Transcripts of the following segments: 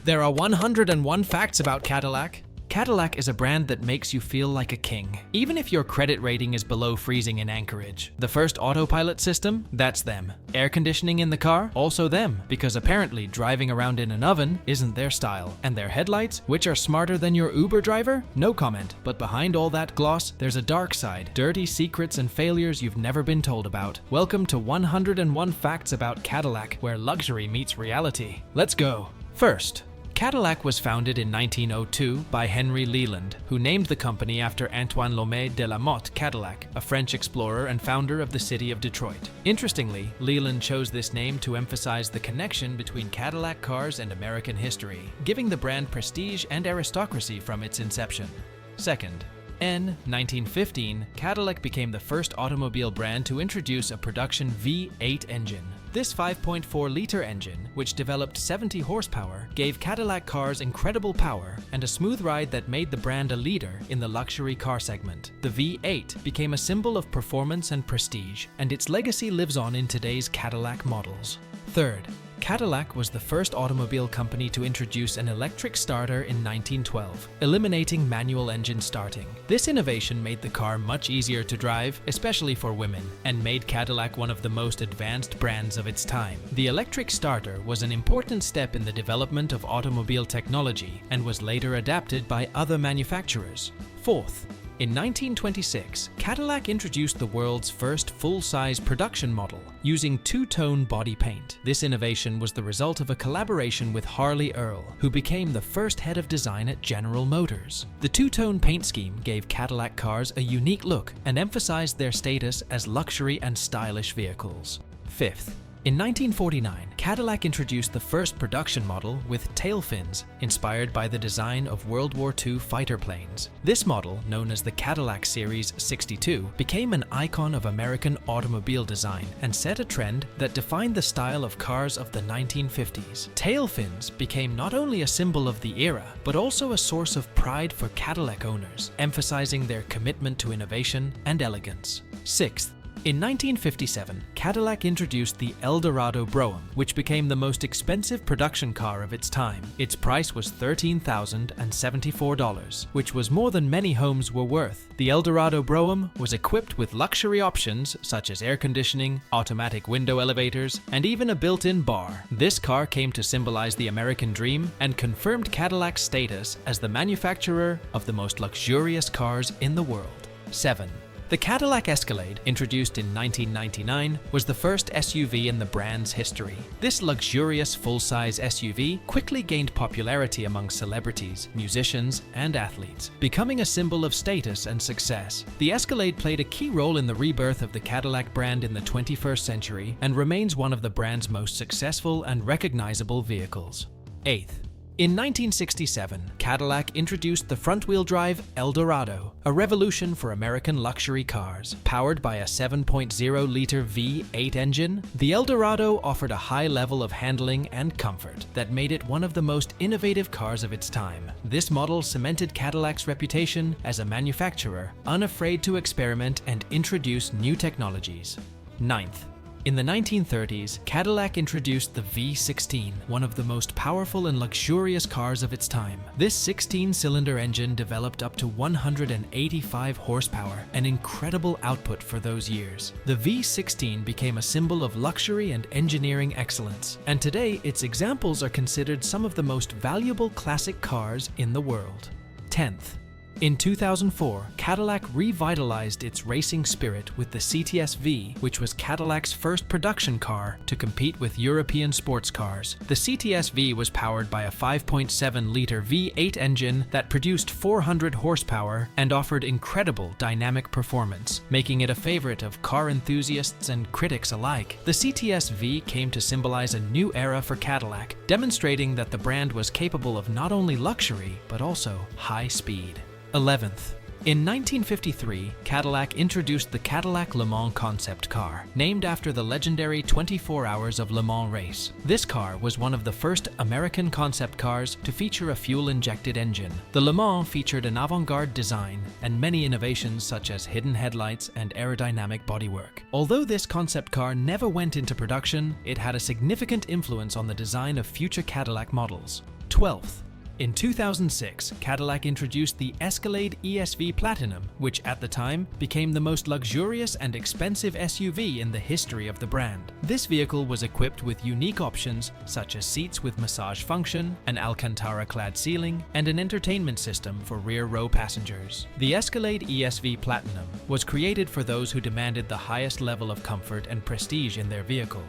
There are 101 facts about Cadillac. Cadillac is a brand that makes you feel like a king, even if your credit rating is below freezing in Anchorage. The first autopilot system? That's them. Air conditioning in the car? Also them, because apparently driving around in an oven isn't their style. And their headlights, which are smarter than your Uber driver? No comment. But behind all that gloss, there's a dark side, dirty secrets and failures you've never been told about. Welcome to 101 facts about Cadillac, where luxury meets reality. Let's go. First, Cadillac was founded in 1902 by Henry Leland, who named the company after Antoine Lomé de la Motte Cadillac, a French explorer and founder of the city of Detroit. Interestingly, Leland chose this name to emphasize the connection between Cadillac cars and American history, giving the brand prestige and aristocracy from its inception. Second, in 1915, Cadillac became the first automobile brand to introduce a production V8 engine. This 5.4-liter engine, which developed 70 horsepower, gave Cadillac cars incredible power and a smooth ride that made the brand a leader in the luxury car segment. The V8 became a symbol of performance and prestige, and its legacy lives on in today's Cadillac models. Third, Cadillac was the first automobile company to introduce an electric starter in 1912, eliminating manual engine starting. This innovation made the car much easier to drive, especially for women, and made Cadillac one of the most advanced brands of its time. The electric starter was an important step in the development of automobile technology and was later adapted by other manufacturers. Fourth, in 1926, Cadillac introduced the world's first full-size production model, using two-tone body paint. This innovation was the result of a collaboration with Harley Earl, who became the first head of design at General Motors. The two-tone paint scheme gave Cadillac cars a unique look and emphasized their status as luxury and stylish vehicles. Fifth, in 1949, Cadillac introduced the first production model with tail fins, inspired by the design of World War II fighter planes. This model, known as the Cadillac Series 62, became an icon of American automobile design and set a trend that defined the style of cars of the 1950s. Tail fins became not only a symbol of the era, but also a source of pride for Cadillac owners, emphasizing their commitment to innovation and elegance. Sixth, in 1957, Cadillac introduced the Eldorado Brougham, which became the most expensive production car of its time. Its price was $13,074, which was more than many homes were worth. The Eldorado Brougham was equipped with luxury options such as air conditioning, automatic window elevators, and even a built-in bar. This car came to symbolize the American dream and confirmed Cadillac's status as the manufacturer of the most luxurious cars in the world. 7. The Cadillac Escalade, introduced in 1999, was the first SUV in the brand's history. This luxurious full-size SUV quickly gained popularity among celebrities, musicians, and athletes, becoming a symbol of status and success. The Escalade played a key role in the rebirth of the Cadillac brand in the 21st century and remains one of the brand's most successful and recognizable vehicles. 8th. In 1967, Cadillac introduced the front-wheel drive Eldorado, a revolution for American luxury cars. Powered by a 7.0-liter V8 engine, the Eldorado offered a high level of handling and comfort that made it one of the most innovative cars of its time. This model cemented Cadillac's reputation as a manufacturer, unafraid to experiment and introduce new technologies. 9th. In the 1930s, Cadillac introduced the V16, one of the most powerful and luxurious cars of its time. This 16-cylinder engine developed up to 185 horsepower, an incredible output for those years. The V16 became a symbol of luxury and engineering excellence, and today its examples are considered some of the most valuable classic cars in the world. 10th. In 2004, Cadillac revitalized its racing spirit with the CTS-V, which was Cadillac's first production car to compete with European sports cars. The CTS-V was powered by a 5.7-liter V8 engine that produced 400 horsepower and offered incredible dynamic performance, making it a favorite of car enthusiasts and critics alike. The CTS-V came to symbolize a new era for Cadillac, demonstrating that the brand was capable of not only luxury, but also high speed. 11th. In 1953, Cadillac introduced the Cadillac Le Mans concept car, named after the legendary 24 Hours of Le Mans race. This car was one of the first American concept cars to feature a fuel-injected engine. The Le Mans featured an avant-garde design and many innovations such as hidden headlights and aerodynamic bodywork. Although this concept car never went into production, it had a significant influence on the design of future Cadillac models. 12th. In 2006, Cadillac introduced the Escalade ESV Platinum, which at the time became the most luxurious and expensive SUV in the history of the brand. This vehicle was equipped with unique options such as seats with massage function, an Alcantara-clad ceiling, and an entertainment system for rear-row passengers. The Escalade ESV Platinum was created for those who demanded the highest level of comfort and prestige in their vehicle.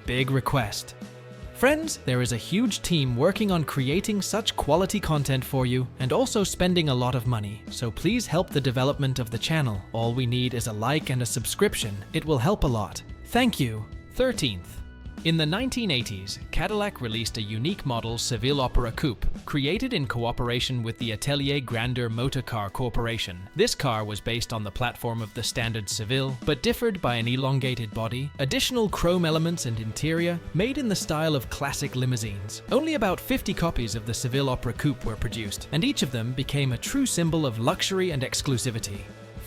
Big request. Friends, there is a huge team working on creating such quality content for you and also spending a lot of money, so please help the development of the channel. All we need is a like and a subscription. It will help a lot. Thank you. 13th. In the 1980s, Cadillac released a unique model Seville Opera Coupe, created in cooperation with the Atelier Grandeur Motor Car Corporation. This car was based on the platform of the standard Seville, but differed by an elongated body, additional chrome elements and interior, made in the style of classic limousines. Only about 50 copies of the Seville Opera Coupe were produced, and each of them became a true symbol of luxury and exclusivity.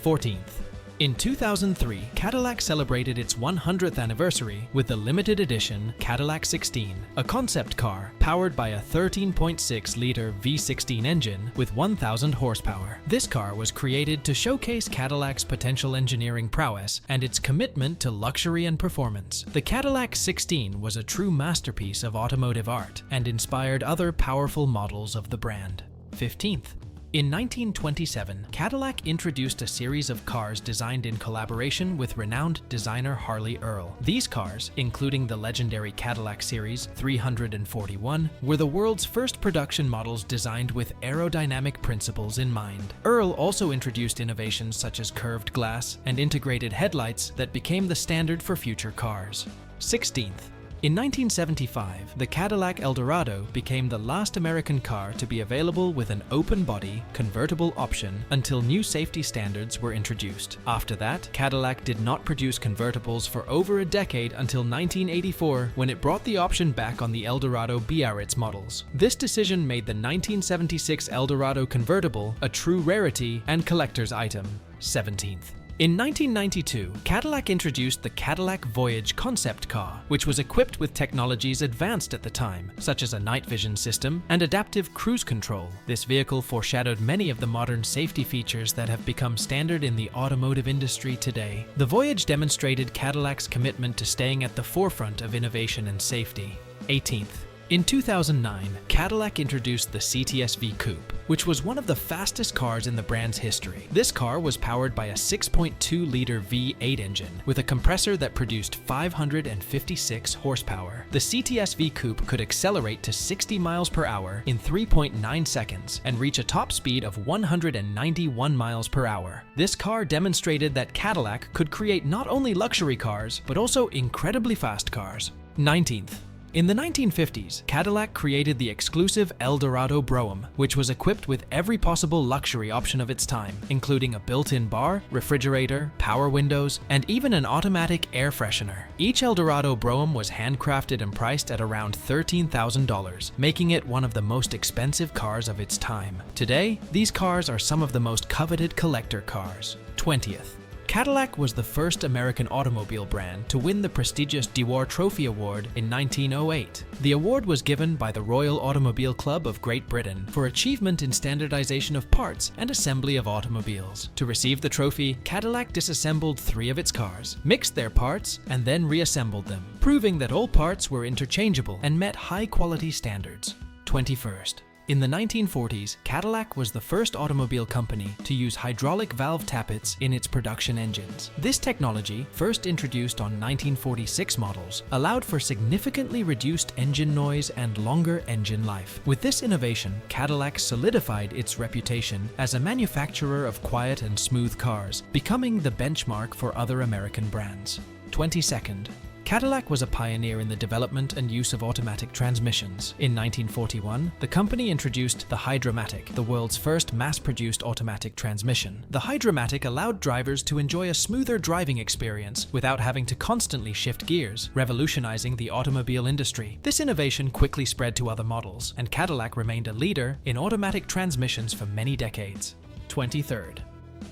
14th. In 2003, Cadillac celebrated its 100th anniversary with the limited edition Cadillac 16, a concept car powered by a 13.6-liter V16 engine with 1,000 horsepower. This car was created to showcase Cadillac's potential engineering prowess and its commitment to luxury and performance. The Cadillac 16 was a true masterpiece of automotive art and inspired other powerful models of the brand. 15th. In 1927, Cadillac introduced a series of cars designed in collaboration with renowned designer Harley Earl. These cars, including the legendary Cadillac Series 341, were the world's first production models designed with aerodynamic principles in mind. Earl also introduced innovations such as curved glass and integrated headlights that became the standard for future cars. 16th. In 1975, the Cadillac Eldorado became the last American car to be available with an open-body, convertible option until new safety standards were introduced. After that, Cadillac did not produce convertibles for over a decade until 1984, when it brought the option back on the Eldorado Biarritz models. This decision made the 1976 Eldorado convertible a true rarity and collector's item. 17th. In 1992, Cadillac introduced the Cadillac Voyage concept car, which was equipped with technologies advanced at the time, such as a night vision system and adaptive cruise control. This vehicle foreshadowed many of the modern safety features that have become standard in the automotive industry today. The Voyage demonstrated Cadillac's commitment to staying at the forefront of innovation and safety. 18th. In 2009, Cadillac introduced the CTS-V Coupe, which was one of the fastest cars in the brand's history. This car was powered by a 6.2-liter V8 engine with a compressor that produced 556 horsepower. The CTS-V Coupe could accelerate to 60 miles per hour in 3.9 seconds and reach a top speed of 191 miles per hour. This car demonstrated that Cadillac could create not only luxury cars, but also incredibly fast cars. 19th. In the 1950s, Cadillac created the exclusive Eldorado Brougham, which was equipped with every possible luxury option of its time, including a built-in bar, refrigerator, power windows, and even an automatic air freshener. Each Eldorado Brougham was handcrafted and priced at around $13,000, making it one of the most expensive cars of its time. Today, these cars are some of the most coveted collector cars. 20th. Cadillac was the first American automobile brand to win the prestigious Dewar Trophy Award in 1908. The award was given by the Royal Automobile Club of Great Britain for achievement in standardization of parts and assembly of automobiles. To receive the trophy, Cadillac disassembled 3 of its cars, mixed their parts, and then reassembled them, proving that all parts were interchangeable and met high-quality standards. 21st. In the 1940s, Cadillac was the first automobile company to use hydraulic valve tappets in its production engines. This technology, first introduced on 1946 models, allowed for significantly reduced engine noise and longer engine life. With this innovation, Cadillac solidified its reputation as a manufacturer of quiet and smooth cars, becoming the benchmark for other American brands. 22nd. Cadillac was a pioneer in the development and use of automatic transmissions. In 1941, the company introduced the Hydra-Matic, the world's first mass-produced automatic transmission. The Hydra-Matic allowed drivers to enjoy a smoother driving experience without having to constantly shift gears, revolutionizing the automobile industry. This innovation quickly spread to other models, and Cadillac remained a leader in automatic transmissions for many decades. 23rd.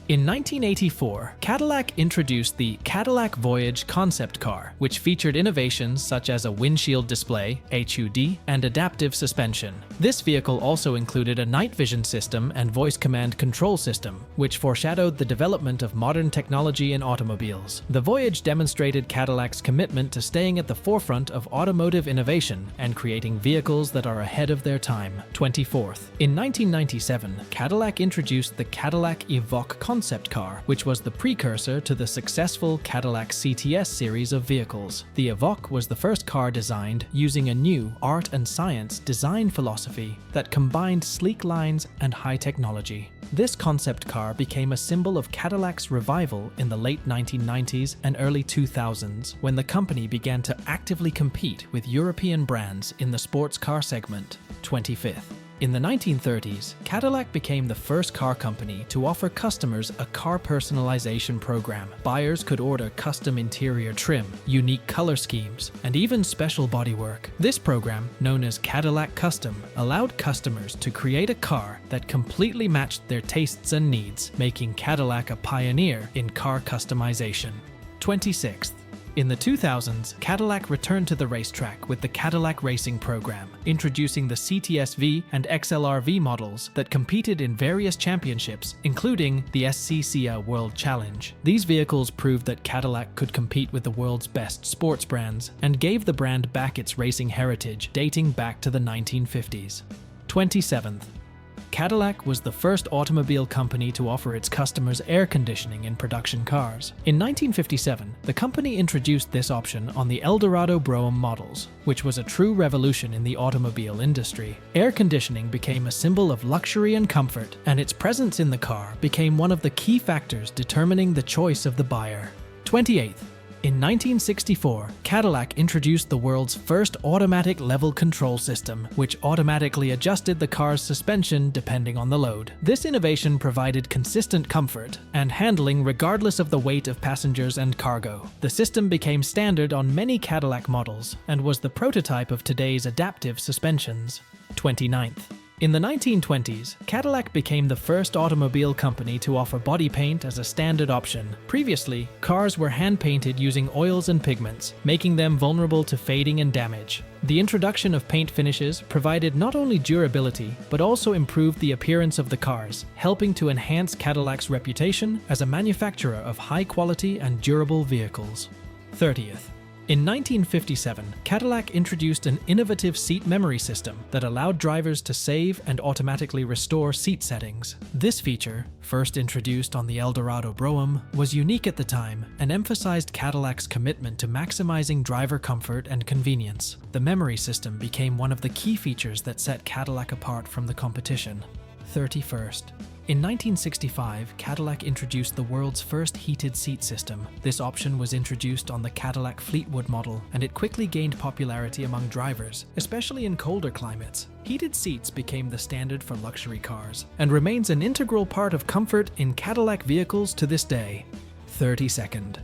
In 1984, Cadillac introduced the Cadillac Voyage concept car, which featured innovations such as a windshield display, HUD, and adaptive suspension. This vehicle also included a night vision system and voice command control system, which foreshadowed the development of modern technology in automobiles. The Voyage demonstrated Cadillac's commitment to staying at the forefront of automotive innovation and creating vehicles that are ahead of their time. 24th. In 1997, Cadillac introduced the Cadillac Evoque concept car, which was the precursor to the successful Cadillac CTS series of vehicles. The Evoque was the first car designed using a new art and science design philosophy that combined sleek lines and high technology. This concept car became a symbol of Cadillac's revival in the late 1990s and early 2000s, when the company began to actively compete with European brands in the sports car segment. 25th. In the 1930s, Cadillac became the first car company to offer customers a car personalization program. Buyers could order custom interior trim, unique color schemes, and even special bodywork. This program, known as Cadillac Custom, allowed customers to create a car that completely matched their tastes and needs, making Cadillac a pioneer in car customization. 26th. In the 2000s, Cadillac returned to the racetrack with the Cadillac Racing program, introducing the CTS-V and XLR-V models that competed in various championships, including the SCCA World Challenge. These vehicles proved that Cadillac could compete with the world's best sports brands and gave the brand back its racing heritage dating back to the 1950s. 27th. Cadillac was the first automobile company to offer its customers air conditioning in production cars. In 1957, the company introduced this option on the Eldorado Brougham models, which was a true revolution in the automobile industry. Air conditioning became a symbol of luxury and comfort, and its presence in the car became one of the key factors determining the choice of the buyer. 28th. In 1964, Cadillac introduced the world's first automatic level control system, which automatically adjusted the car's suspension depending on the load. This innovation provided consistent comfort and handling regardless of the weight of passengers and cargo. The system became standard on many Cadillac models and was the prototype of today's adaptive suspensions. 29th. In the 1920s, Cadillac became the first automobile company to offer body paint as a standard option. Previously, cars were hand-painted using oils and pigments, making them vulnerable to fading and damage. The introduction of paint finishes provided not only durability, but also improved the appearance of the cars, helping to enhance Cadillac's reputation as a manufacturer of high-quality and durable vehicles. 30th. In 1957, Cadillac introduced an innovative seat memory system that allowed drivers to save and automatically restore seat settings. This feature, first introduced on the Eldorado Brougham, was unique at the time and emphasized Cadillac's commitment to maximizing driver comfort and convenience. The memory system became one of the key features that set Cadillac apart from the competition. 31st. In 1965, Cadillac introduced the world's first heated seat system. This option was introduced on the Cadillac Fleetwood model, and it quickly gained popularity among drivers, especially in colder climates. Heated seats became the standard for luxury cars, and remains an integral part of comfort in Cadillac vehicles to this day. 32nd.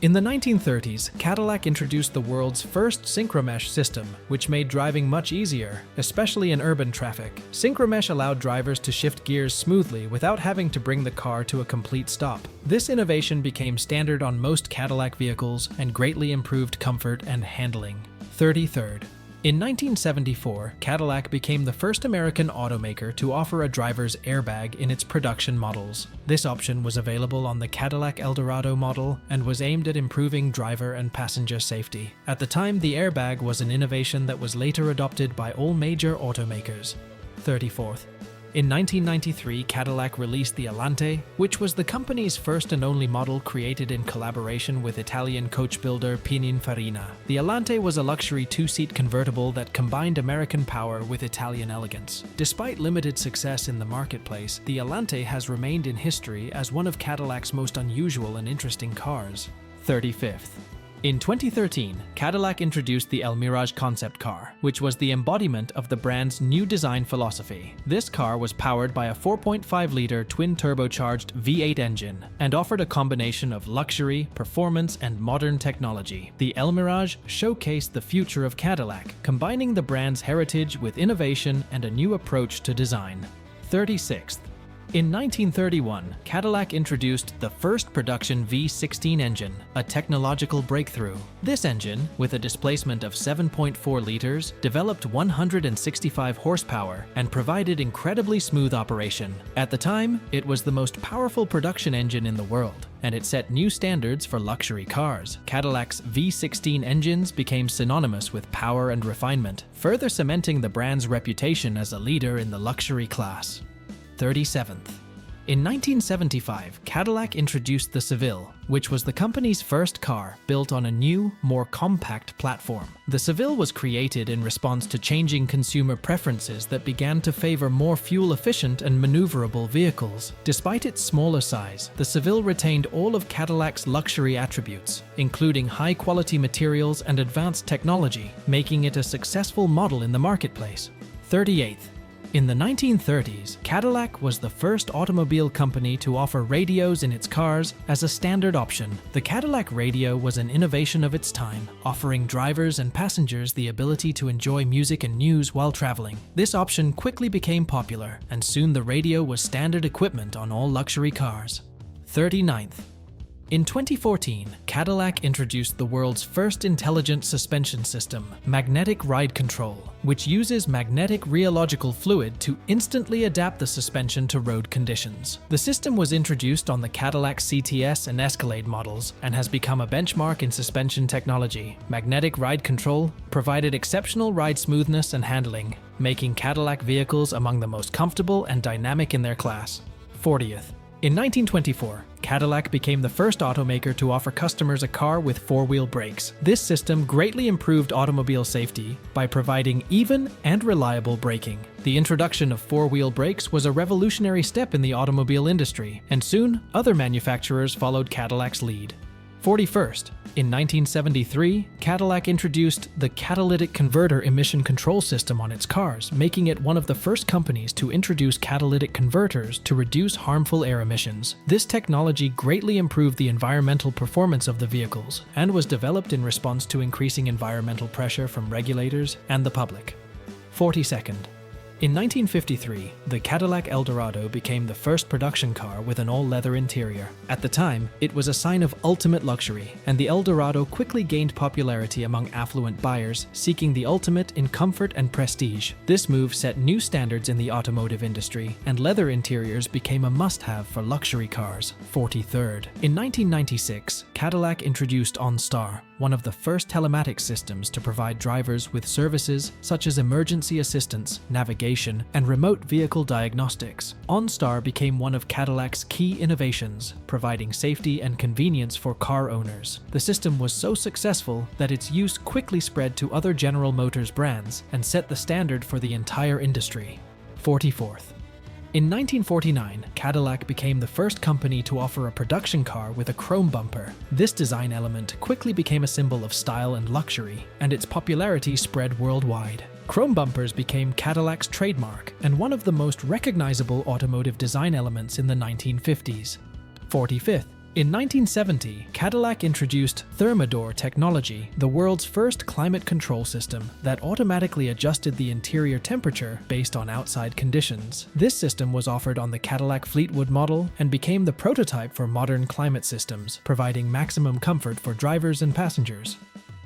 In the 1930s, Cadillac introduced the world's first synchromesh system, which made driving much easier, especially in urban traffic. Synchromesh allowed drivers to shift gears smoothly without having to bring the car to a complete stop. This innovation became standard on most Cadillac vehicles and greatly improved comfort and handling. 33rd. In 1974, Cadillac became the first American automaker to offer a driver's airbag in its production models. This option was available on the Cadillac Eldorado model and was aimed at improving driver and passenger safety. At the time, the airbag was an innovation that was later adopted by all major automakers. 34th. In 1993, Cadillac released the Alante, which was the company's first and only model created in collaboration with Italian coach builder Pininfarina. The Alante was a luxury two-seat convertible that combined American power with Italian elegance. Despite limited success in the marketplace, the Alante has remained in history as one of Cadillac's most unusual and interesting cars. 35th. In 2013, Cadillac introduced the El Mirage concept car, which was the embodiment of the brand's new design philosophy. This car was powered by a 4.5-liter twin-turbocharged V8 engine and offered a combination of luxury, performance, and modern technology. The El Mirage showcased the future of Cadillac, combining the brand's heritage with innovation and a new approach to design. 36th. In 1931, Cadillac introduced the first production V16 engine, a technological breakthrough. This engine, with a displacement of 7.4 liters, developed 165 horsepower and provided incredibly smooth operation. At the time, it was the most powerful production engine in the world, and it set new standards for luxury cars. Cadillac's V16 engines became synonymous with power and refinement, further cementing the brand's reputation as a leader in the luxury class. 37th. In 1975, Cadillac introduced the Seville, which was the company's first car built on a new, more compact platform. The Seville was created in response to changing consumer preferences that began to favor more fuel-efficient and maneuverable vehicles. Despite its smaller size, the Seville retained all of Cadillac's luxury attributes, including high-quality materials and advanced technology, making it a successful model in the marketplace. 38th. In the 1930s, Cadillac was the first automobile company to offer radios in its cars as a standard option. The Cadillac radio was an innovation of its time, offering drivers and passengers the ability to enjoy music and news while traveling. This option quickly became popular, and soon the radio was standard equipment on all luxury cars. 39th. In 2014, Cadillac introduced the world's first intelligent suspension system, magnetic ride control, which uses magnetic rheological fluid to instantly adapt the suspension to road conditions. The system was introduced on the Cadillac CTS and Escalade models and has become a benchmark in suspension technology. Magnetic ride control provided exceptional ride smoothness and handling, making Cadillac vehicles among the most comfortable and dynamic in their class. 40th. In 1924, Cadillac became the first automaker to offer customers a car with four-wheel brakes. This system greatly improved automobile safety by providing even and reliable braking. The introduction of four-wheel brakes was a revolutionary step in the automobile industry, and soon other manufacturers followed Cadillac's lead. 41st. In 1973, Cadillac introduced the catalytic converter emission control system on its cars, making it one of the first companies to introduce catalytic converters to reduce harmful air emissions. This technology greatly improved the environmental performance of the vehicles and was developed in response to increasing environmental pressure from regulators and the public. 42nd. In 1953, the Cadillac Eldorado became the first production car with an all-leather interior. At the time, it was a sign of ultimate luxury, and the Eldorado quickly gained popularity among affluent buyers seeking the ultimate in comfort and prestige. This move set new standards in the automotive industry, and leather interiors became a must-have for luxury cars. 43rd. In 1996, Cadillac introduced OnStar, one of the first telematics systems to provide drivers with services such as emergency assistance, navigation, and remote vehicle diagnostics. OnStar became one of Cadillac's key innovations, providing safety and convenience for car owners. The system was so successful that its use quickly spread to other General Motors brands and set the standard for the entire industry. 44th. In 1949, Cadillac became the first company to offer a production car with a chrome bumper. This design element quickly became a symbol of style and luxury, and its popularity spread worldwide. Chrome bumpers became Cadillac's trademark and one of the most recognizable automotive design elements in the 1950s. 45th. In 1970, Cadillac introduced Thermador technology, the world's first climate control system that automatically adjusted the interior temperature based on outside conditions. This system was offered on the Cadillac Fleetwood model and became the prototype for modern climate systems, providing maximum comfort for drivers and passengers.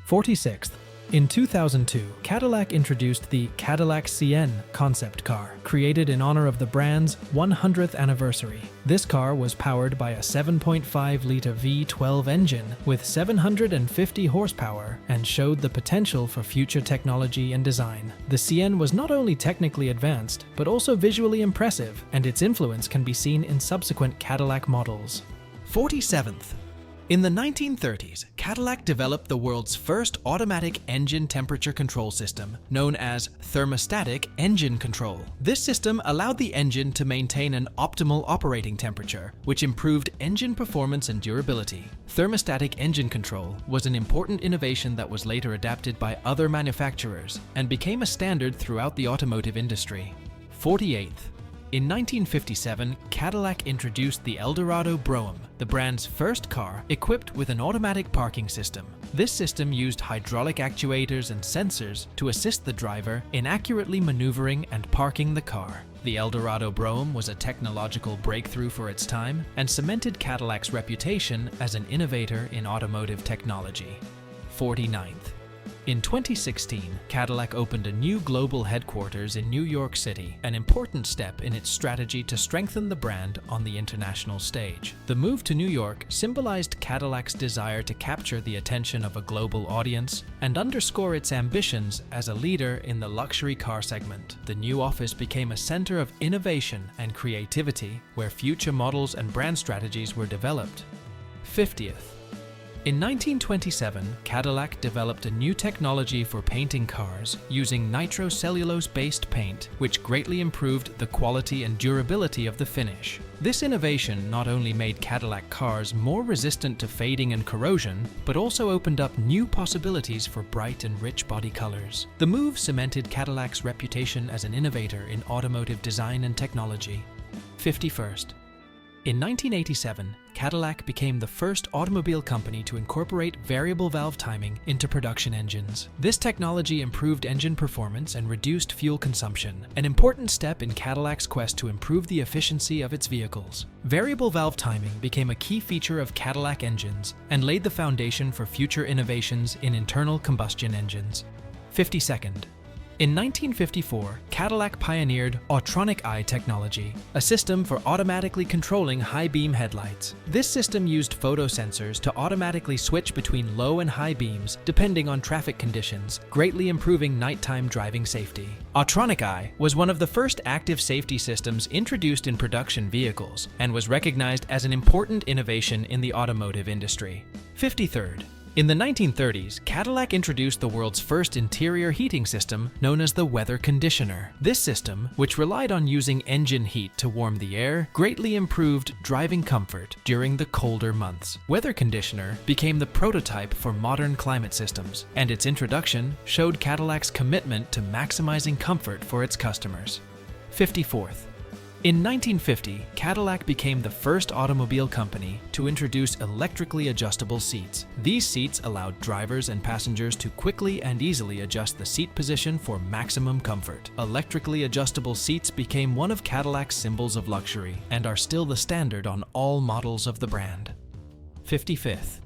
46th. In 2002, Cadillac introduced the Cadillac CN concept car, created in honor of the brand's 100th anniversary. This car was powered by a 7.5-liter V12 engine with 750 horsepower and showed the potential for future technology and design. The CN was not only technically advanced, but also visually impressive, and its influence can be seen in subsequent Cadillac models. 47th. In the 1930s, Cadillac developed the world's first automatic engine temperature control system, known as thermostatic engine control. This system allowed the engine to maintain an optimal operating temperature, which improved engine performance and durability. Thermostatic engine control was an important innovation that was later adapted by other manufacturers and became a standard throughout the automotive industry. 48th. In 1957, Cadillac introduced the Eldorado Brougham, the brand's first car equipped with an automatic parking system. This system used hydraulic actuators and sensors to assist the driver in accurately maneuvering and parking the car. The Eldorado Brougham was a technological breakthrough for its time and cemented Cadillac's reputation as an innovator in automotive technology. 49th. In 2016, Cadillac opened a new global headquarters in New York City, an important step in its strategy to strengthen the brand on the international stage. The move to New York symbolized Cadillac's desire to capture the attention of a global audience and underscore its ambitions as a leader in the luxury car segment. The new office became a center of innovation and creativity where future models and brand strategies were developed. 50th. In 1927, Cadillac developed a new technology for painting cars using nitrocellulose-based paint, which greatly improved the quality and durability of the finish. This innovation not only made Cadillac cars more resistant to fading and corrosion, but also opened up new possibilities for bright and rich body colors. The move cemented Cadillac's reputation as an innovator in automotive design and technology. 51st. In 1987, Cadillac became the first automobile company to incorporate variable valve timing into production engines. This technology improved engine performance and reduced fuel consumption, an important step in Cadillac's quest to improve the efficiency of its vehicles. Variable valve timing became a key feature of Cadillac engines and laid the foundation for future innovations in internal combustion engines. 52nd. In 1954, Cadillac pioneered Autronic Eye technology, a system for automatically controlling high-beam headlights. This system used photosensors to automatically switch between low and high beams depending on traffic conditions, greatly improving nighttime driving safety. Autronic Eye was one of the first active safety systems introduced in production vehicles and was recognized as an important innovation in the automotive industry. 53rd. In the 1930s, Cadillac introduced the world's first interior heating system known as the weather conditioner. This system, which relied on using engine heat to warm the air, greatly improved driving comfort during the colder months. Weather conditioner became the prototype for modern climate systems, and its introduction showed Cadillac's commitment to maximizing comfort for its customers. 54th. In 1950, Cadillac became the first automobile company to introduce electrically adjustable seats. These seats allowed drivers and passengers to quickly and easily adjust the seat position for maximum comfort. Electrically adjustable seats became one of Cadillac's symbols of luxury and are still the standard on all models of the brand. 55th.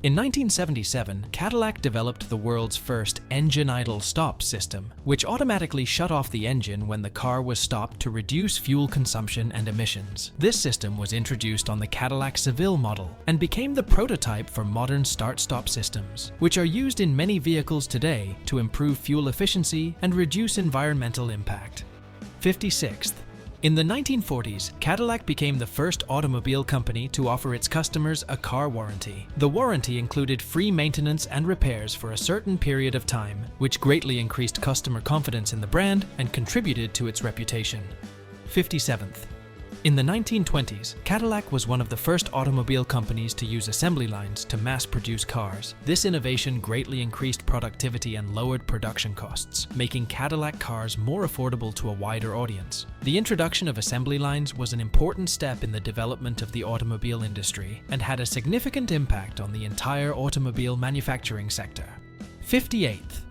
In 1977, Cadillac developed the world's first engine idle stop system, which automatically shut off the engine when the car was stopped to reduce fuel consumption and emissions. This system was introduced on the Cadillac Seville model and became the prototype for modern start-stop systems, which are used in many vehicles today to improve fuel efficiency and reduce environmental impact. 56th. In the 1940s, Cadillac became the first automobile company to offer its customers a car warranty. The warranty included free maintenance and repairs for a certain period of time, which greatly increased customer confidence in the brand and contributed to its reputation. 57th. In the 1920s, Cadillac was one of the first automobile companies to use assembly lines to mass-produce cars. This innovation greatly increased productivity and lowered production costs, making Cadillac cars more affordable to a wider audience. The introduction of assembly lines was an important step in the development of the automobile industry and had a significant impact on the entire automobile manufacturing sector. 58th.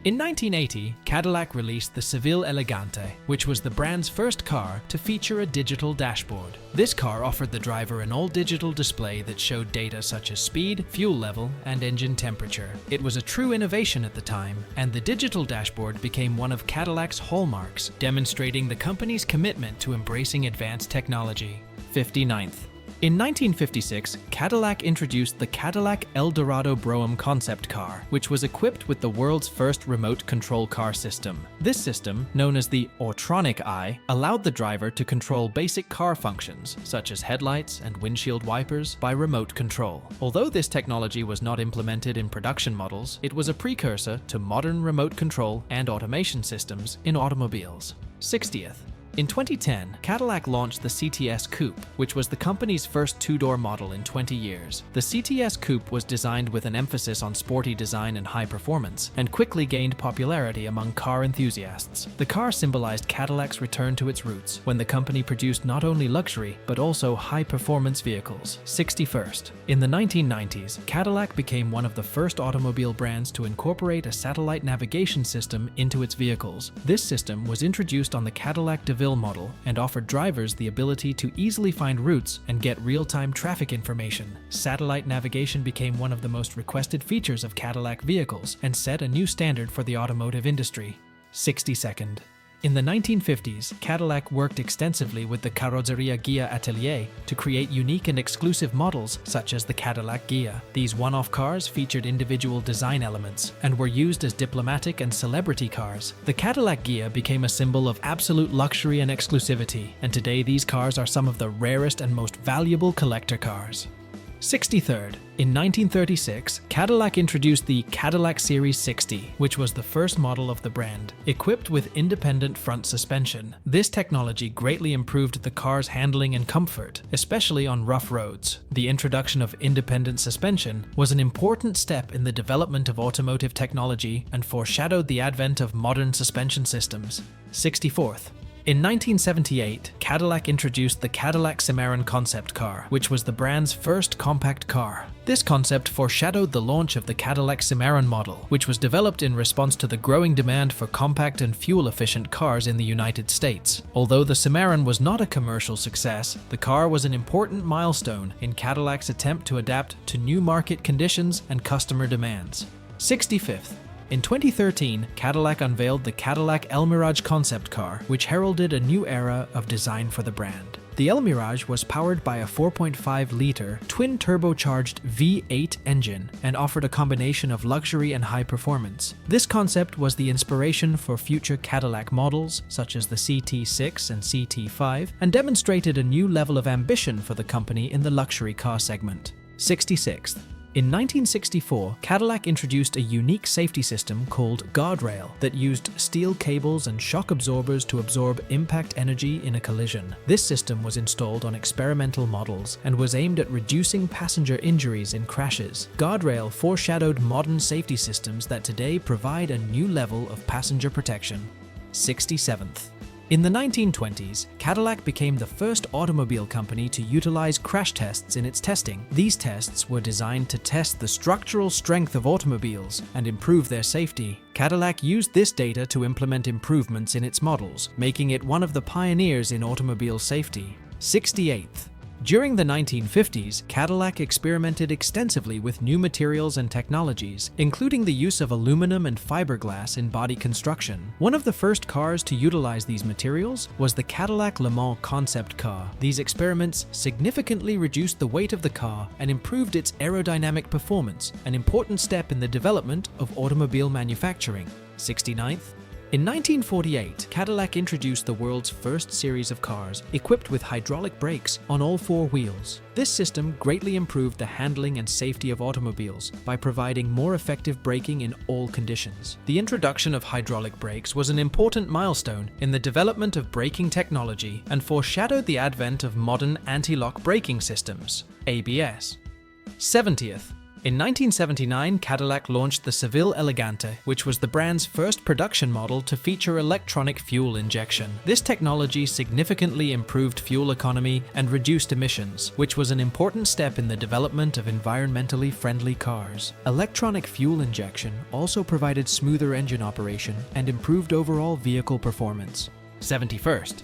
In 1980, Cadillac released the Seville Elegante, which was the brand's first car to feature a digital dashboard. This car offered the driver an all-digital display that showed data such as speed, fuel level, and engine temperature. It was a true innovation at the time, and the digital dashboard became one of Cadillac's hallmarks, demonstrating the company's commitment to embracing advanced technology. 59th. In 1956, Cadillac introduced the Cadillac Eldorado Brougham concept car, which was equipped with the world's first remote control car system. This system, known as the Autronic Eye, allowed the driver to control basic car functions, such as headlights and windshield wipers, by remote control. Although this technology was not implemented in production models, it was a precursor to modern remote control and automation systems in automobiles. 60th. In 2010, Cadillac launched the CTS Coupe, which was the company's first two-door model in 20 years. The CTS Coupe was designed with an emphasis on sporty design and high performance, and quickly gained popularity among car enthusiasts. The car symbolized Cadillac's return to its roots, when the company produced not only luxury, but also high-performance vehicles. 61st. In the 1990s, Cadillac became one of the first automobile brands to incorporate a satellite navigation system into its vehicles. This system was introduced on the Cadillac DeVille model and offered drivers the ability to easily find routes and get real-time traffic information. Satellite navigation became one of the most requested features of Cadillac vehicles and set a new standard for the automotive industry. 62nd. In the 1950s, Cadillac worked extensively with the Carrozzeria Ghia Atelier to create unique and exclusive models such as the Cadillac Ghia. These one-off cars featured individual design elements and were used as diplomatic and celebrity cars. The Cadillac Ghia became a symbol of absolute luxury and exclusivity, and today these cars are some of the rarest and most valuable collector cars. 63rd. In 1936, Cadillac introduced the Cadillac Series 60, which was the first model of the brand, equipped with independent front suspension. This technology greatly improved the car's handling and comfort, especially on rough roads. The introduction of independent suspension was an important step in the development of automotive technology and foreshadowed the advent of modern suspension systems. 64th. In 1978, Cadillac introduced the Cadillac Cimarron concept car, which was the brand's first compact car. This concept foreshadowed the launch of the Cadillac Cimarron model, which was developed in response to the growing demand for compact and fuel-efficient cars in the United States. Although the Cimarron was not a commercial success, the car was an important milestone in Cadillac's attempt to adapt to new market conditions and customer demands. 65th. In 2013, Cadillac unveiled the Cadillac El Mirage concept car, which heralded a new era of design for the brand. The El Mirage was powered by a 4.5-liter twin-turbocharged V8 engine and offered a combination of luxury and high performance. This concept was the inspiration for future Cadillac models, such as the CT6 and CT5, and demonstrated a new level of ambition for the company in the luxury car segment. 66th. In 1964, Cadillac introduced a unique safety system called Guardrail that used steel cables and shock absorbers to absorb impact energy in a collision. This system was installed on experimental models and was aimed at reducing passenger injuries in crashes. Guardrail foreshadowed modern safety systems that today provide a new level of passenger protection. 67th. In the 1920s, Cadillac became the first automobile company to utilize crash tests in its testing. These tests were designed to test the structural strength of automobiles and improve their safety. Cadillac used this data to implement improvements in its models, making it one of the pioneers in automobile safety. 68th. During the 1950s, Cadillac experimented extensively with new materials and technologies, including the use of aluminum and fiberglass in body construction. One of the first cars to utilize these materials was the Cadillac Le Mans concept car. These experiments significantly reduced the weight of the car and improved its aerodynamic performance, an important step in the development of automobile manufacturing. 69th. In 1948, Cadillac introduced the world's first series of cars equipped with hydraulic brakes on all four wheels. This system greatly improved the handling and safety of automobiles by providing more effective braking in all conditions. The introduction of hydraulic brakes was an important milestone in the development of braking technology and foreshadowed the advent of modern anti-lock braking systems, ABS. 70th. In 1979, Cadillac launched the Seville Elegante, which was the brand's first production model to feature electronic fuel injection. This technology significantly improved fuel economy and reduced emissions, which was an important step in the development of environmentally friendly cars. Electronic fuel injection also provided smoother engine operation and improved overall vehicle performance. 71st.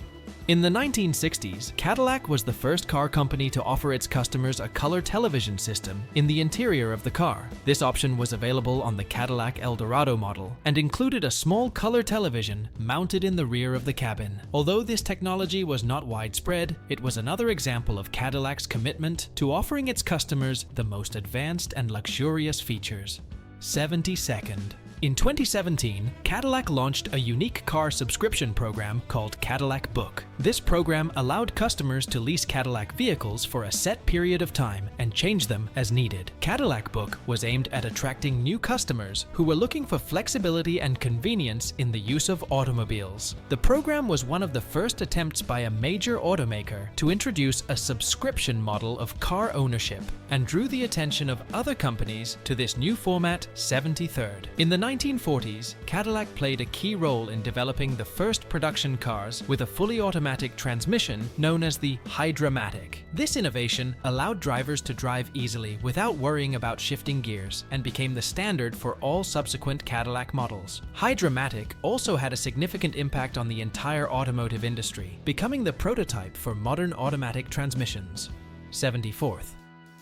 In the 1960s, Cadillac was the first car company to offer its customers a color television system in the interior of the car. This option was available on the Cadillac Eldorado model and included a small color television mounted in the rear of the cabin. Although this technology was not widespread, it was another example of Cadillac's commitment to offering its customers the most advanced and luxurious features. 72nd. In 2017, Cadillac launched a unique car subscription program called Cadillac Book. This program allowed customers to lease Cadillac vehicles for a set period of time and change them as needed. Cadillac Book was aimed at attracting new customers who were looking for flexibility and convenience in the use of automobiles. The program was one of the first attempts by a major automaker to introduce a subscription model of car ownership and drew the attention of other companies to this new format 73rd. In the 1940s, Cadillac played a key role in developing the first production cars with a fully automatic transmission known as the Hydramatic. This innovation allowed drivers to drive easily without worrying about shifting gears and became the standard for all subsequent Cadillac models. Hydramatic also had a significant impact on the entire automotive industry, becoming the prototype for modern automatic transmissions. 74th.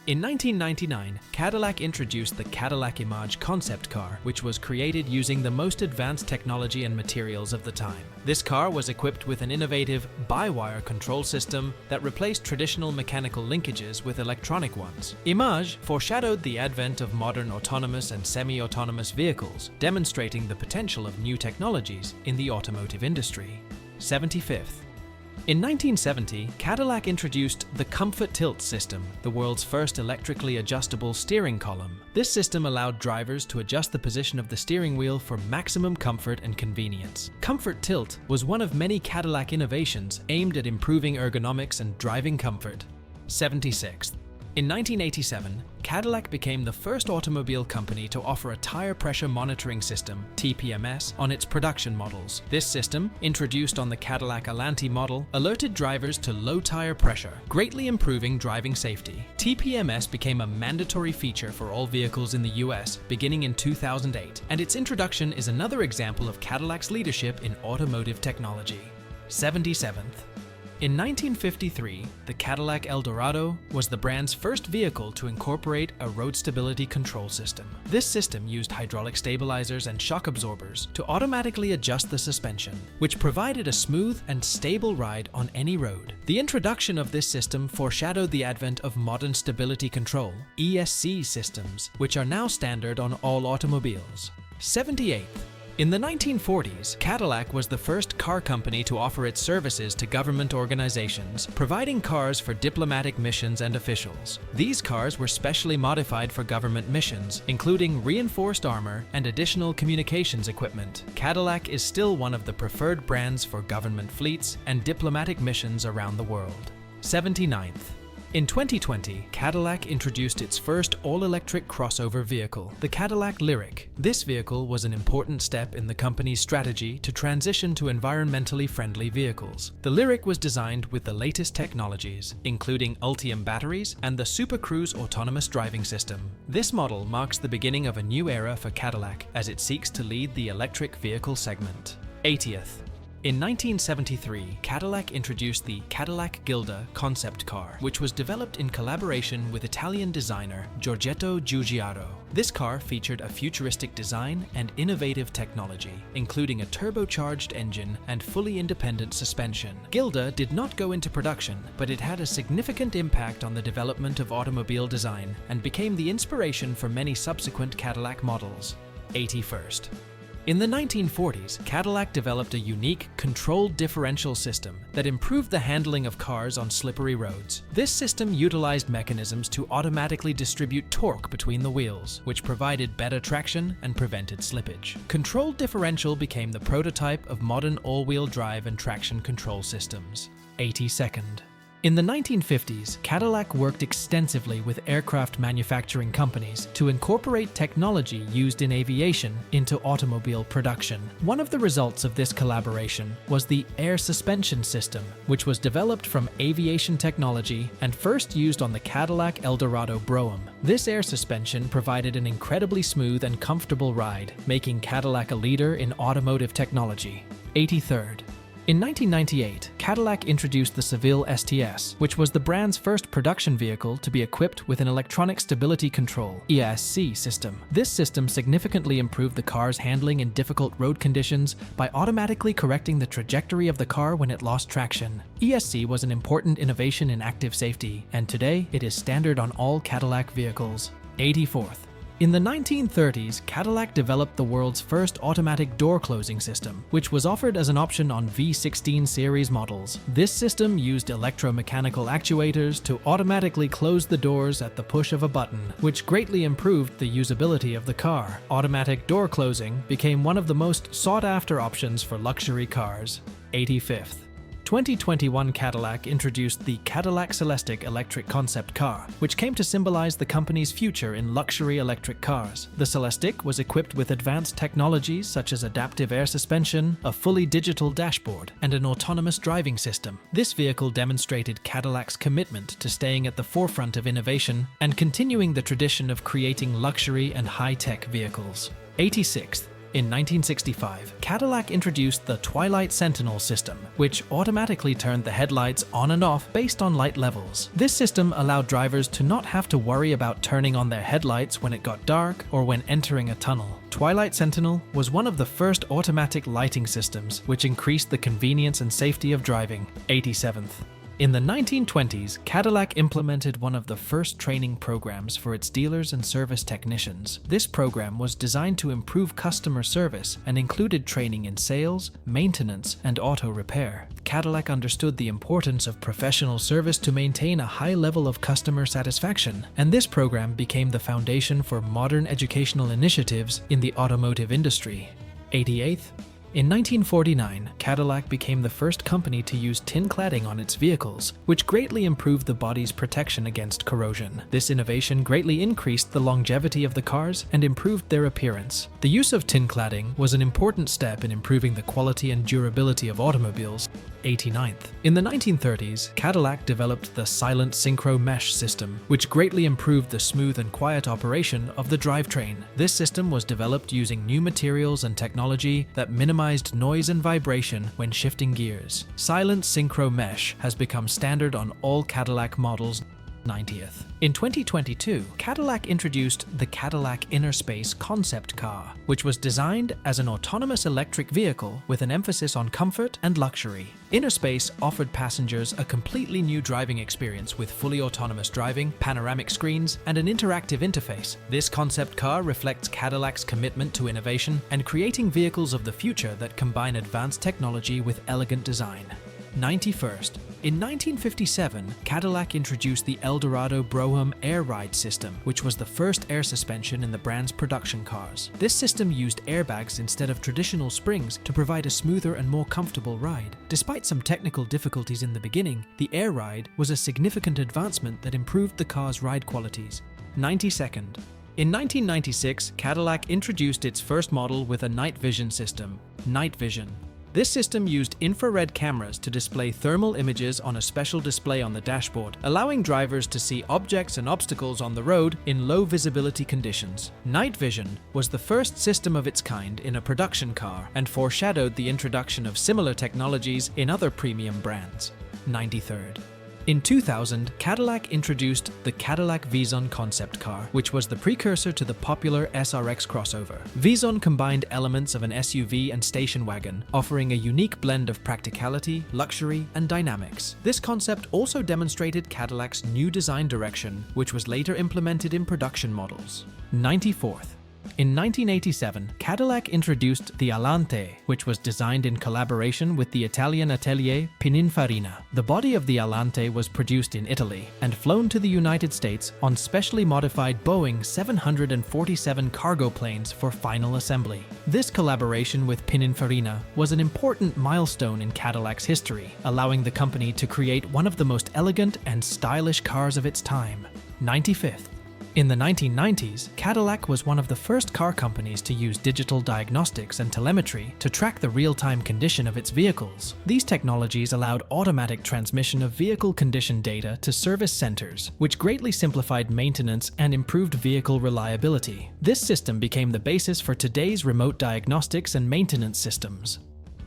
In 1999, Cadillac introduced the Cadillac Image concept car, which was created using the most advanced technology and materials of the time. This car was equipped with an innovative by-wire control system that replaced traditional mechanical linkages with electronic ones. Image foreshadowed the advent of modern autonomous and semi-autonomous vehicles, demonstrating the potential of new technologies in the automotive industry. 75th. In 1970, Cadillac introduced the Comfort Tilt system, the world's first electrically adjustable steering column. This system allowed drivers to adjust the position of the steering wheel for maximum comfort and convenience. Comfort Tilt was one of many Cadillac innovations aimed at improving ergonomics and driving comfort. 76th. In 1987, Cadillac became the first automobile company to offer a tire pressure monitoring system, TPMS, on its production models. This system, introduced on the Cadillac Alante model, alerted drivers to low tire pressure, greatly improving driving safety. TPMS became a mandatory feature for all vehicles in the US beginning in 2008, and its introduction is another example of Cadillac's leadership in automotive technology. 77th. In 1953, the Cadillac Eldorado was the brand's first vehicle to incorporate a road stability control system. This system used hydraulic stabilizers and shock absorbers to automatically adjust the suspension, which provided a smooth and stable ride on any road. The introduction of this system foreshadowed the advent of modern stability control, ESC systems, which are now standard on all automobiles. 78th. In the 1940s, Cadillac was the first car company to offer its services to government organizations, providing cars for diplomatic missions and officials. These cars were specially modified for government missions, including reinforced armor and additional communications equipment. Cadillac is still one of the preferred brands for government fleets and diplomatic missions around the world. 79th. In 2020, Cadillac introduced its first all-electric crossover vehicle, the Cadillac Lyriq. This vehicle was an important step in the company's strategy to transition to environmentally friendly vehicles. The Lyriq was designed with the latest technologies, including Ultium batteries and the Super Cruise autonomous driving system. This model marks the beginning of a new era for Cadillac as it seeks to lead the electric vehicle segment. 80th. In 1973, Cadillac introduced the Cadillac Gilda concept car, which was developed in collaboration with Italian designer Giorgetto Giugiaro. This car featured a futuristic design and innovative technology, including a turbocharged engine and fully independent suspension. Gilda did not go into production, but it had a significant impact on the development of automobile design and became the inspiration for many subsequent Cadillac models. 81st. In the 1940s, Cadillac developed a unique controlled differential system that improved the handling of cars on slippery roads. This system utilized mechanisms to automatically distribute torque between the wheels, which provided better traction and prevented slippage. Controlled differential became the prototype of modern all-wheel drive and traction control systems. 82nd. In the 1950s, Cadillac worked extensively with aircraft manufacturing companies to incorporate technology used in aviation into automobile production. One of the results of this collaboration was the air suspension system, which was developed from aviation technology and first used on the Cadillac Eldorado Brougham. This air suspension provided an incredibly smooth and comfortable ride, making Cadillac a leader in automotive technology. 83rd. In 1998, Cadillac introduced the Seville STS, which was the brand's first production vehicle to be equipped with an electronic stability control (ESC) system. This system significantly improved the car's handling in difficult road conditions by automatically correcting the trajectory of the car when it lost traction. ESC was an important innovation in active safety, and today it is standard on all Cadillac vehicles. 84th. In the 1930s, Cadillac developed the world's first automatic door closing system, which was offered as an option on V16 series models. This system used electromechanical actuators to automatically close the doors at the push of a button, which greatly improved the usability of the car. Automatic door closing became one of the most sought-after options for luxury cars. 85th. 2021 Cadillac introduced the Cadillac Celestiq electric concept car, which came to symbolize the company's future in luxury electric cars. The Celestiq was equipped with advanced technologies such as adaptive air suspension, a fully digital dashboard, and an autonomous driving system. This vehicle demonstrated Cadillac's commitment to staying at the forefront of innovation and continuing the tradition of creating luxury and high-tech vehicles. 86th. In 1965, Cadillac introduced the Twilight Sentinel system, which automatically turned the headlights on and off based on light levels. This system allowed drivers to not have to worry about turning on their headlights when it got dark or when entering a tunnel. Twilight Sentinel was one of the first automatic lighting systems, which increased the convenience and safety of driving. 87th. In the 1920s, Cadillac implemented one of the first training programs for its dealers and service technicians. This program was designed to improve customer service and included training in sales, maintenance, and auto repair. Cadillac understood the importance of professional service to maintain a high level of customer satisfaction, and this program became the foundation for modern educational initiatives in the automotive industry. 88th. In 1949, Cadillac became the first company to use tin cladding on its vehicles, which greatly improved the body's protection against corrosion. This innovation greatly increased the longevity of the cars and improved their appearance. The use of tin cladding was an important step in improving the quality and durability of automobiles. 89th. In the 1930s, Cadillac developed the Silent Synchro Mesh system, which greatly improved the smooth and quiet operation of the drivetrain. This system was developed using new materials and technology that minimized noise and vibration when shifting gears. Silent Synchro Mesh has become standard on all Cadillac models. 90th. In 2022, Cadillac introduced the Cadillac Inner Space concept car, which was designed as an autonomous electric vehicle with an emphasis on comfort and luxury. Inner Space offered passengers a completely new driving experience with fully autonomous driving, panoramic screens, and an interactive interface. This concept car reflects Cadillac's commitment to innovation and creating vehicles of the future that combine advanced technology with elegant design. 91st. In 1957, Cadillac introduced the Eldorado Brougham Air Ride system, which was the first air suspension in the brand's production cars. This system used airbags instead of traditional springs to provide a smoother and more comfortable ride. Despite some technical difficulties in the beginning, the Air Ride was a significant advancement that improved the car's ride qualities. 92nd. In 1996, Cadillac introduced its first model with a night vision system, Night Vision. This system used infrared cameras to display thermal images on a special display on the dashboard, allowing drivers to see objects and obstacles on the road in low visibility conditions. Night Vision was the first system of its kind in a production car and foreshadowed the introduction of similar technologies in other premium brands. 93rd. In 2000, Cadillac introduced the Cadillac Vision concept car, which was the precursor to the popular SRX crossover. Vision combined elements of an SUV and station wagon, offering a unique blend of practicality, luxury, and dynamics. This concept also demonstrated Cadillac's new design direction, which was later implemented in production models. 94th. In 1987, Cadillac introduced the Alante, which was designed in collaboration with the Italian atelier Pininfarina. The body of the Alante was produced in Italy and flown to the United States on specially modified Boeing 747 cargo planes for final assembly. This collaboration with Pininfarina was an important milestone in Cadillac's history, allowing the company to create one of the most elegant and stylish cars of its time. 95th. In the 1990s, Cadillac was one of the first car companies to use digital diagnostics and telemetry to track the real-time condition of its vehicles. These technologies allowed automatic transmission of vehicle condition data to service centers, which greatly simplified maintenance and improved vehicle reliability. This system became the basis for today's remote diagnostics and maintenance systems.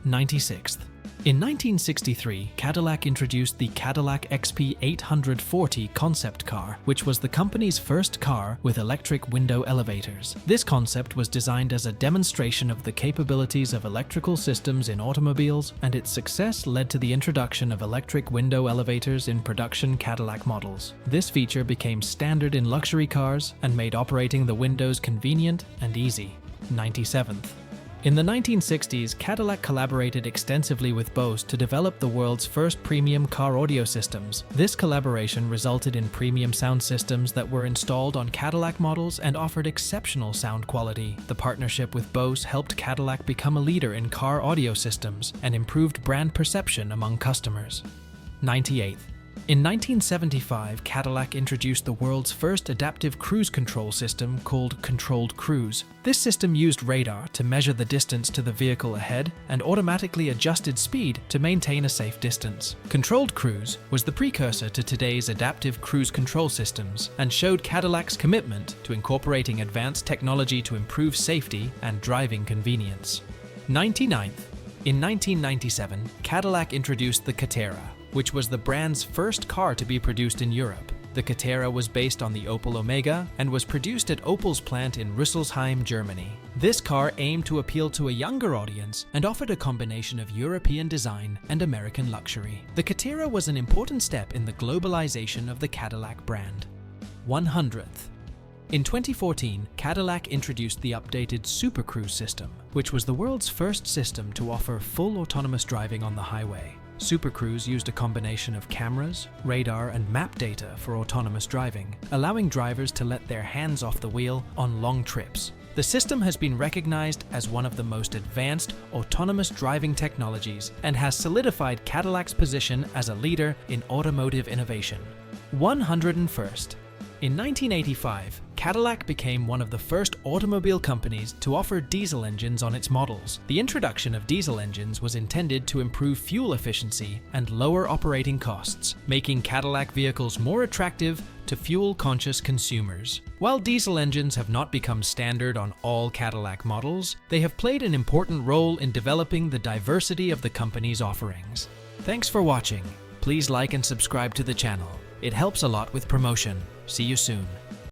96th. In 1963, Cadillac introduced the Cadillac XP 840 concept car, which was the company's first car with electric window elevators. This concept was designed as a demonstration of the capabilities of electrical systems in automobiles, and its success led to the introduction of electric window elevators in production Cadillac models. This feature became standard in luxury cars and made operating the windows convenient and easy. 97th. In the 1960s, Cadillac collaborated extensively with Bose to develop the world's first premium car audio systems. This collaboration resulted in premium sound systems that were installed on Cadillac models and offered exceptional sound quality. The partnership with Bose helped Cadillac become a leader in car audio systems and improved brand perception among customers. 98th. In 1975, Cadillac introduced the world's first adaptive cruise control system called Controlled Cruise. This system used radar to measure the distance to the vehicle ahead and automatically adjusted speed to maintain a safe distance. Controlled Cruise was the precursor to today's adaptive cruise control systems and showed Cadillac's commitment to incorporating advanced technology to improve safety and driving convenience. 99th. In 1997, Cadillac introduced the Catera, which was the brand's first car to be produced in Europe. The Catera was based on the Opel Omega and was produced at Opel's plant in Rüsselsheim, Germany. This car aimed to appeal to a younger audience and offered a combination of European design and American luxury. The Catera was an important step in the globalization of the Cadillac brand. 100th. In 2014, Cadillac introduced the updated Super Cruise system, which was the world's first system to offer full autonomous driving on the highway. Super Cruise used a combination of cameras, radar, and map data for autonomous driving, allowing drivers to let their hands off the wheel on long trips. The system has been recognized as one of the most advanced autonomous driving technologies and has solidified Cadillac's position as a leader in automotive innovation. 101st. In 1985, Cadillac became one of the first automobile companies to offer diesel engines on its models. The introduction of diesel engines was intended to improve fuel efficiency and lower operating costs, making Cadillac vehicles more attractive to fuel-conscious consumers. While diesel engines have not become standard on all Cadillac models, they have played an important role in developing the diversity of the company's offerings. Thanks for watching. Please like and subscribe to the channel. It helps a lot with promotion. See you soon.